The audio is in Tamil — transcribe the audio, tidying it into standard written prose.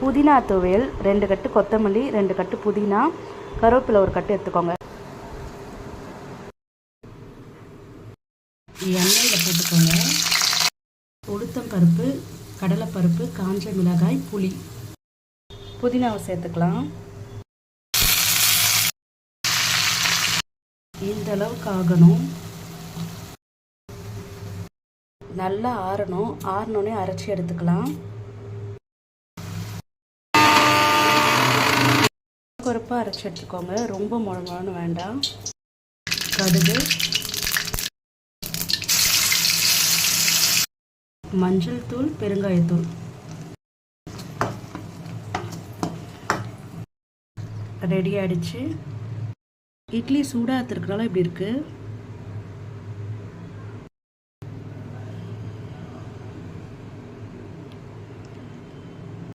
புதினா துவையல் 2 கட்டு கொத்தமல்லி, 2 கட்டு புதினா, கருவேப்பிலை 1 கட்டு எடுத்துக்கோங்க. எண்ணெயில் போட்டுக்கோங்க. உளுத்தம் பருப்பு, கடலைப்பருப்பு, காஞ்ச மிளகாய், புளி, புதினாவை சேர்த்துக்கலாம். இந்த அளவுக்கு ஆகணும். நல்லா ஆறணும். ஆறினோடனே அரைச்சி எடுத்துக்கலாம். கொரப்பாக அரைச்சி எடுத்துக்கோங்க. ரொம்ப முழமுழன்னு வேண்டாம். கடுகு, மஞ்சள் தூள், பெருங்காயத்தூள். ரெடி ஆகிடுச்சு. இட்லி சூடாக இருக்கிறனால இப்படி இருக்குது.